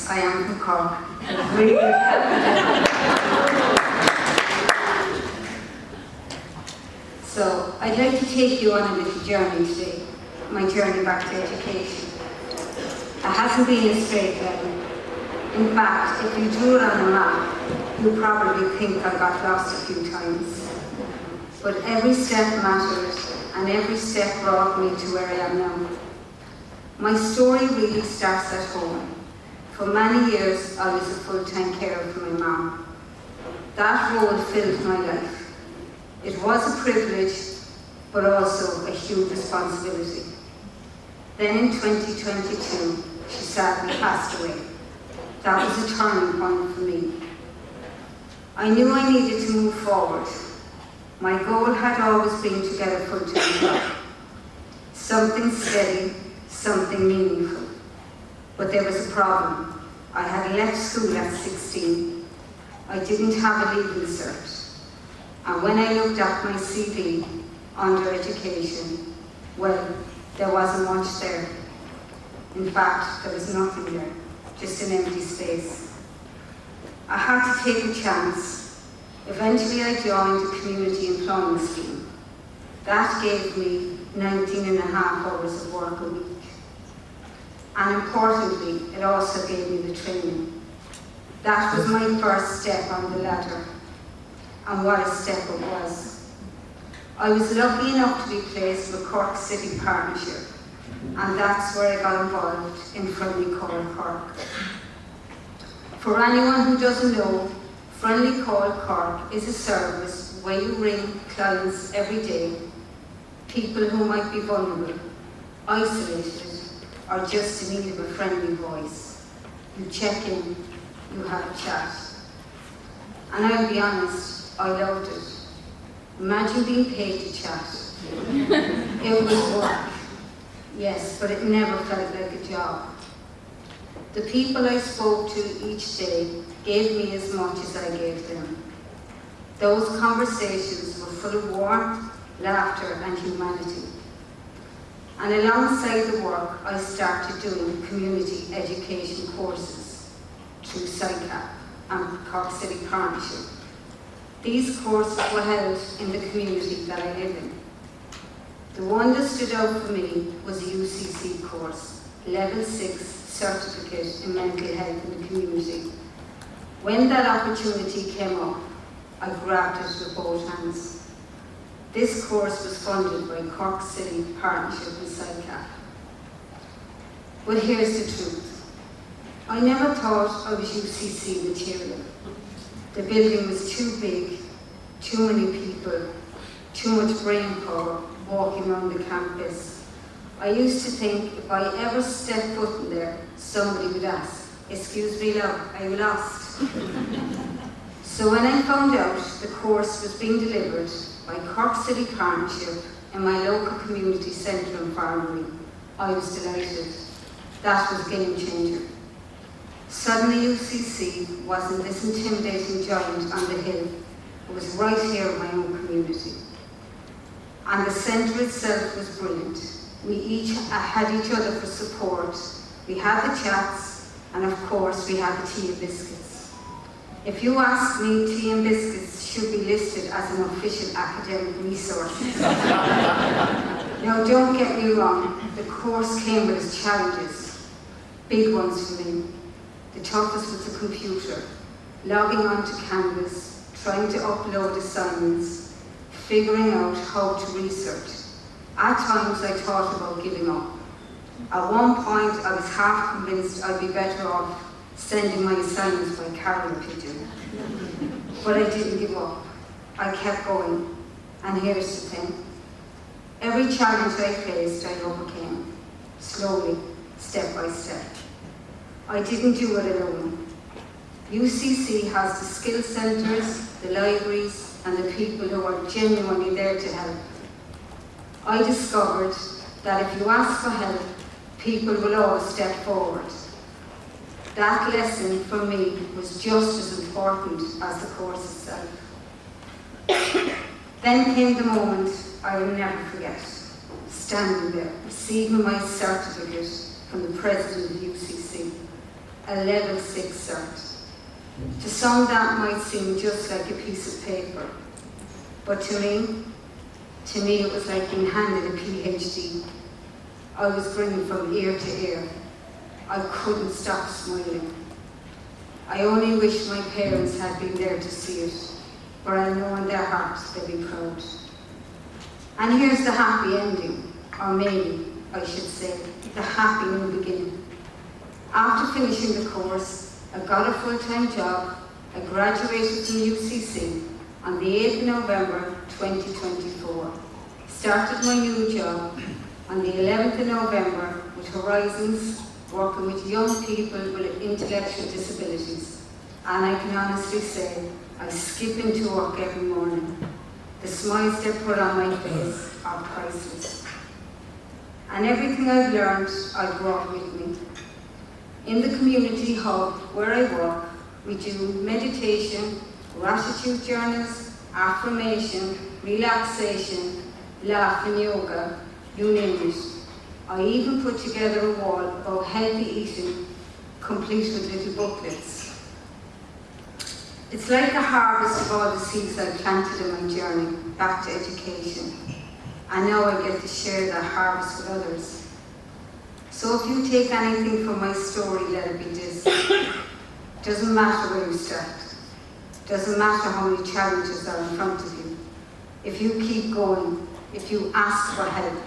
Yes, I am from Cork. Really good. So, I'd like to take you on a little journey today, my journey back to education. It hasn't been a straight line. In fact, if you drew it on a map, you'll probably think I got lost a few times. But every step mattered, and every step brought me to where I am now. My story really starts at home. For many years, I was a full-time carer for my mum. That role filled my life. It was a privilege, but also a huge responsibility. Then in 2022, she sadly passed away. That was a turning point for me. I knew I needed to move forward. My goal had always been to get a full-time job. Something steady, something meaningful. But there was a problem. I had left school at 16. I didn't have a leaving cert. And when I looked at my CV under education, well, there wasn't much there. In fact, there was nothing there, just an empty space. I had to take a chance. Eventually I joined a community employment scheme. That gave me 19 and a half hours of work a week. And importantly, it also gave me the training. That was my first step on the ladder. And what a step it was. I was lucky enough to be placed with Cork City Partnership, and that's where I got involved in Friendly Call Cork. For anyone who doesn't know, Friendly Call Cork is a service where you ring clients every day, people who might be vulnerable, isolated, or just in need of a friendly voice. You check in, you have a chat. And I'll be honest, I loved it. Imagine being paid to chat. It was work, yes, but it never felt like a job. The people I spoke to each day gave me as much as I gave them. Those conversations were full of warmth, laughter, and humanity. And alongside the work, I started doing community education courses through SICAP and Cork City Partnership. These courses were held in the community that I live in. The one that stood out for me was a UCC course, Level 6 Certificate in Mental Health in the Community. When that opportunity came up, I grabbed it with both hands. This course was funded by Cork City Partnership and SICAP. But here's the truth. I never thought I was UCC material. The building was too big, too many people, too much brain power walking around the campus. I used to think if I ever stepped foot in there, somebody would ask, "Excuse me, love, are you lost?" So when I found out the course was being delivered by Cork City Partnership in my local community centre in Farnbury, I was delighted. That was game changer. Suddenly UCC wasn't this intimidating giant on the hill. It was right here in my own community. And the centre itself was brilliant. We each had each other for support. We had the chats, and of course we had the tea and biscuits. If you ask me, tea and biscuits should be listed as an official academic resource. Now don't get me wrong, the course came with its challenges, big ones for me. The toughest was the computer, logging onto Canvas, trying to upload assignments, figuring out how to research. At times I thought about giving up. At one point I was half convinced I'd be better off sending my assignments by carrier pigeon. But I didn't give up. I kept going. And here's the thing. Every challenge I faced I overcame, slowly, step by step. I didn't do it alone. UCC has the skill centres, the libraries, and the people who are genuinely there to help. I discovered that if you ask for help, people will always step forward. That lesson for me was just as important as the course itself. Then came the moment I will never forget, standing there, receiving my certificate from the president of UCC. a level 6 cert. To some that might seem just like a piece of paper, but to me it was like being handed a PhD. I was grinning from ear to ear. I couldn't stop smiling. I only wish my parents had been there to see it, but I know in their hearts they'll be proud. And here's the happy ending, or maybe I should say, the happy new beginning. After finishing the course, I got a full-time job. I graduated from UCC on the 8th of November 2024. Started my new job on the 11th of November with Horizons, working with young people with intellectual disabilities. And I can honestly say, I skip into work every morning. The smiles they put on my face are priceless. And everything I've learned, I brought with me. In the community hub where I work, we do meditation, gratitude journals, affirmation, relaxation, laugh and yoga, you name it. I even put together a wall about healthy eating, complete with little booklets. It's like a harvest of all the seeds I planted in my journey back to education. And now I get to share that harvest with others. So if you take anything from my story, let it be this. Doesn't matter where you start. Doesn't matter how many challenges are in front of you. If you keep going, if you ask for help,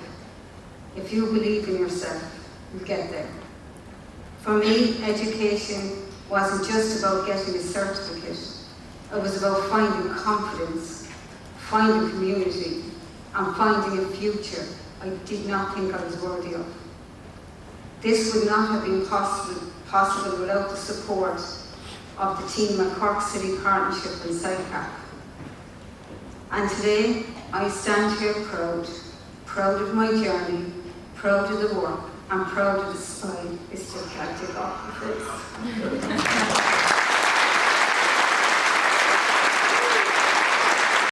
if you believe in yourself, you'll get there. For me, education wasn't just about getting a certificate. It was about finding confidence, finding community, and finding a future I did not think I was worthy of. This would not have been possible without the support of the team at Cork City Partnership and SICAP. And today, I stand here proud of my journey, proud of the work, and proud of the smile it's just like to take off my face.